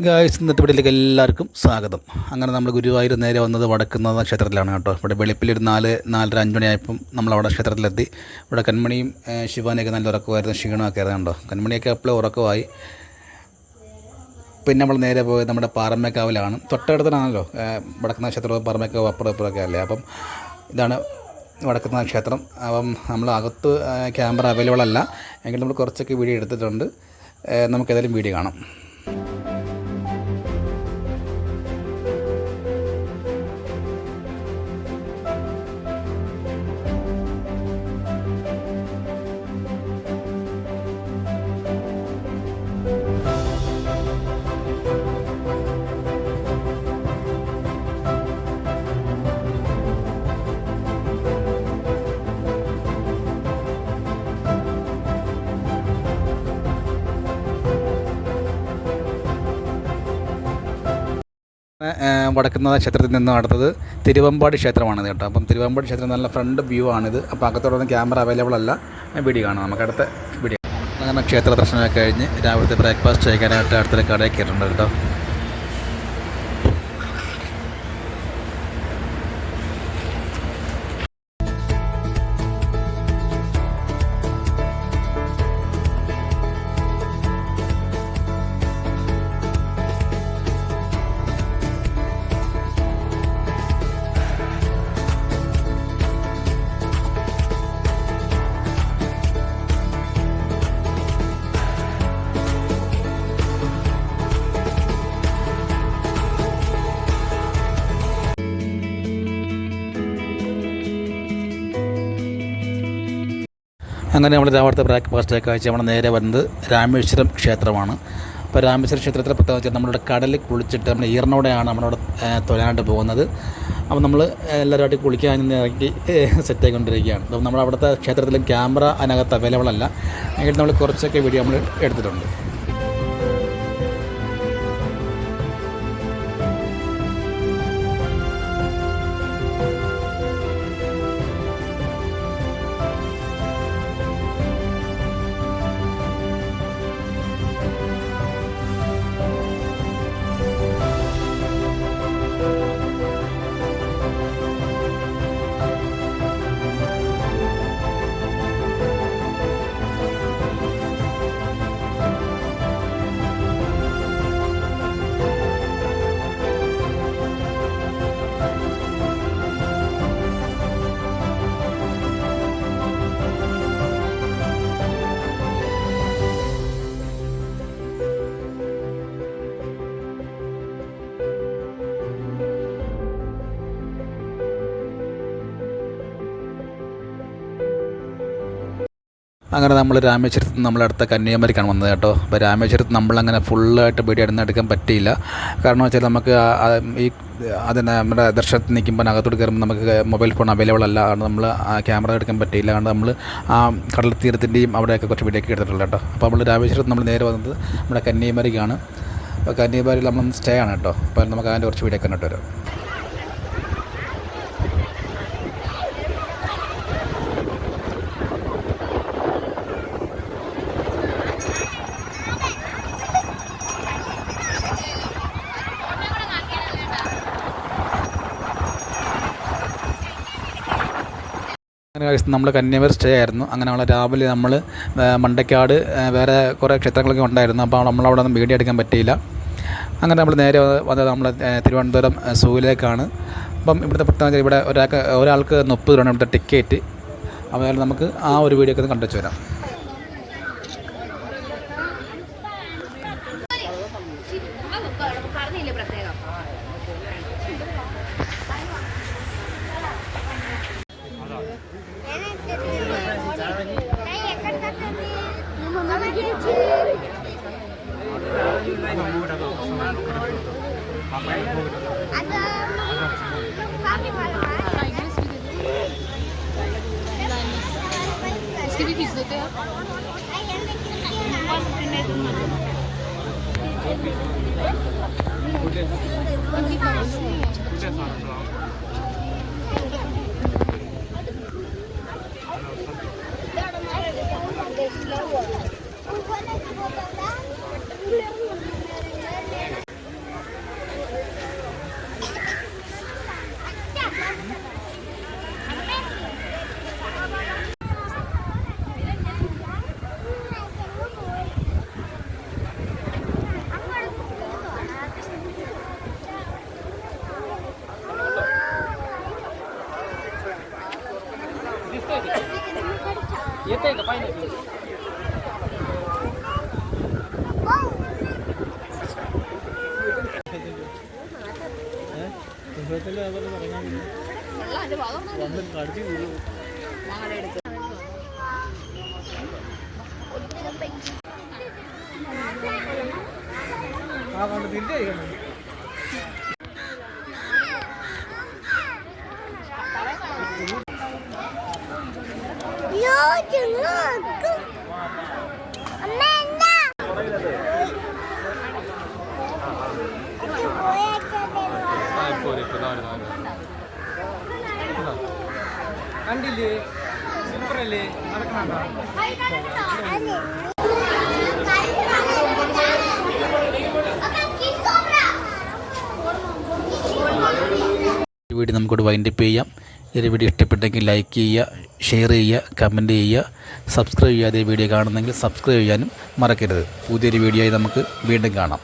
Guys ഇന്നത്തെ വീട്ടിലേക്ക് എല്ലാവർക്കും സ്വാഗതം. അങ്ങനെ നമ്മൾ ഗുരുവായൂർ നേരെ വന്നത് വടക്കുന്നാഥ ക്ഷേത്രത്തിലാണ് കേട്ടോ. ഇവിടെ വെളുപ്പിൽ ഒരു 4-4:30-5 മണിയായപ്പം നമ്മളവിടെ ക്ഷേത്രത്തിലെത്തി. ഇവിടെ കൺമണിയും ശിവാനിയൊക്കെ നല്ല ഉറക്കമായിരുന്നു, ക്ഷീണമൊക്കെ ആയിരുന്നു കേട്ടോ. കൺമണിയൊക്കെ എപ്പോഴും ഉറക്കമായി. പിന്നെ നമ്മൾ നേരെ പോയത് നമ്മുടെ പാറമേക്കാവിലാണ്. തൊട്ടടുത്താണല്ലോ വടക്കുന്നാഥ ക്ഷേത്രം. പാറമേക്കാവ് അപ്പുറം ഇപ്പുറമൊക്കെ അല്ലേ. അപ്പം ഇതാണ് വടക്കുന്നാഥ ക്ഷേത്രം. അപ്പം നമ്മൾ അകത്ത് ക്യാമറ അവൈലബിൾ അല്ല എങ്കിൽ നമ്മൾ കുറച്ചൊക്കെ വീഡിയോ എടുത്തിട്ടുണ്ട്. നമുക്കേതായാലും വീഡിയോ കാണാം. വടക്കുന്നാഥ ക്ഷേത്രത്തിൽ നിന്ന് അടുത്തത് തിരുവമ്പാടി ക്ഷേത്രമാണിത് കേട്ടോ. അപ്പം തിരുവമ്പാടി ക്ഷേത്രം നല്ല ഫ്രണ്ട് വ്യൂ ആണിത്. അപ്പോൾ അകത്തോടൊന്നും ക്യാമറ അവൈലബിൾ അല്ല. വീഡിയോ കാണാം, നമുക്ക് അടുത്ത വീഡിയോ. അങ്ങനെ ക്ഷേത്ര ദർശനമൊക്കെ കഴിഞ്ഞ് രാവിലത്തെ ബ്രേക്ക്ഫാസ്റ്റ് കഴിക്കാനായിട്ട് അടുത്തൊരു കടയിൽ കയറിയിട്ടുണ്ട് കേട്ടോ. അങ്ങനെ നമ്മൾ രാവിലത്തെ ബ്രേക്ക്ഫാസ്റ്റൊക്കെ കഴിച്ച് നമ്മൾ നേരെ വരുന്നത് രാമേശ്വരം ക്ഷേത്രമാണ്. അപ്പോൾ രാമേശ്വരം ക്ഷേത്രത്തിലെ പ്രത്യേകത വെച്ചാൽ നമ്മളുടെ കടലിൽ കുളിച്ചിട്ട് നമ്മൾ ഈറിനോടെയാണ് നമ്മളവിടെ തൊഴാനായിട്ട് പോകുന്നത്. അപ്പോൾ നമ്മൾ എല്ലാവരുമായിട്ട് കുളിക്കാൻ ഇറക്കി സെറ്റായിക്കൊണ്ടിരിക്കുകയാണ്. അപ്പോൾ നമ്മൾ അവിടുത്തെ ക്ഷേത്രത്തിലും ക്യാമറ അതിനകത്ത് അവൈലബിൾ അല്ല എങ്കിൽ നമ്മൾ കുറച്ചൊക്കെ വീഡിയോ നമ്മൾ എടുത്തിട്ടുണ്ട്. അങ്ങനെ നമ്മൾ രാമേശ്വരത്ത് നമ്മളടുത്ത കന്യാകുമാരിക്കാണ് വന്നത് കേട്ടോ. അപ്പോൾ രാമേശ്വരത്ത് നമ്മളങ്ങനെ ഫുള്ളായിട്ട് വീഡിയോ എടുക്കാൻ പറ്റിയില്ല. കാരണം വെച്ചാൽ നമുക്ക് ഈ അതിന് നമ്മുടെ ദർശനത്തിൽ നിൽക്കുമ്പോൾ അകത്തോട്ട് കയറുമ്പോൾ നമുക്ക് മൊബൈൽ ഫോൺ അവൈലബിൾ അല്ല. കാരണം നമ്മൾ ക്യാമറ എടുക്കാൻ പറ്റിയില്ല. കാരണം നമ്മൾ ആ കടൽ തീരത്തിൻ്റെയും അവിടെയൊക്കെ കുറച്ച് വീഡിയോ ഒക്കെ എടുത്തിട്ടുള്ളൂ കേട്ടോ. അപ്പോൾ നമ്മൾ രാമേശ്വരത്ത് നമ്മൾ നേരെ വന്നത് നമ്മുടെ കന്യാകുമാരിക്കാണ്. അപ്പോൾ കന്യാകുമാരിയിൽ നമ്മൾ സ്റ്റേ ആണ് കേട്ടോ. അപ്പോൾ നമുക്ക് അതിൻ്റെ കുറച്ച് വീഡിയോ ഒക്കെ കണ്ടിട്ട് വരാം. അങ്ങനെ നമ്മൾ കന്യാകുമാരി സ്റ്റേ ആയിരുന്നു. അങ്ങനെ നമ്മൾ രാവിലെ നമ്മൾ മണ്ടക്കാട് വേറെ കുറേ ക്ഷേത്രങ്ങളൊക്കെ ഉണ്ടായിരുന്നു. അപ്പോൾ നമ്മളവിടെ ഒന്നും വീഡിയോ എടുക്കാൻ പറ്റിയില്ല. അങ്ങനെ നമ്മൾ നേരെ വന്നത് നമ്മൾ തിരുവനന്തപുരം സൂവിലേക്കാണ്. അപ്പം ഇവിടുത്തെ പ്രത്യേകത ഇവിടെ ഒരാൾക്ക് 30 രൂപയാണ് ഇവിടുത്തെ ടിക്കറ്റ്. അപ്പോൾ നമുക്ക് ആ ഒരു വീഡിയോ ഒക്കെ ഒന്ന് കണ്ടുവച്ച് വരാം. इसके भी खींच देते हैं। കണ്ടില്ലേ സൂപ്പറല്ലേ നടക്കണോ ഈ വീഡിയോ നമുക്കിവിടെ വൈൻഡപ്പ് ചെയ്യാം. ഈ വീഡിയോ ഇഷ്ടപ്പെട്ടെങ്കിൽ ലൈക്ക് ചെയ്യുക, ഷെയർ ചെയ്യുക, കമൻറ്റ് ചെയ്യുക. സബ്സ്ക്രൈബ് ചെയ്യാതെ വീഡിയോ കാണുന്നെങ്കിൽ സബ്സ്ക്രൈബ് ചെയ്യാനും മറക്കരുത്. പുതിയൊരു വീഡിയോ ആയി നമുക്ക് വീണ്ടും കാണാം.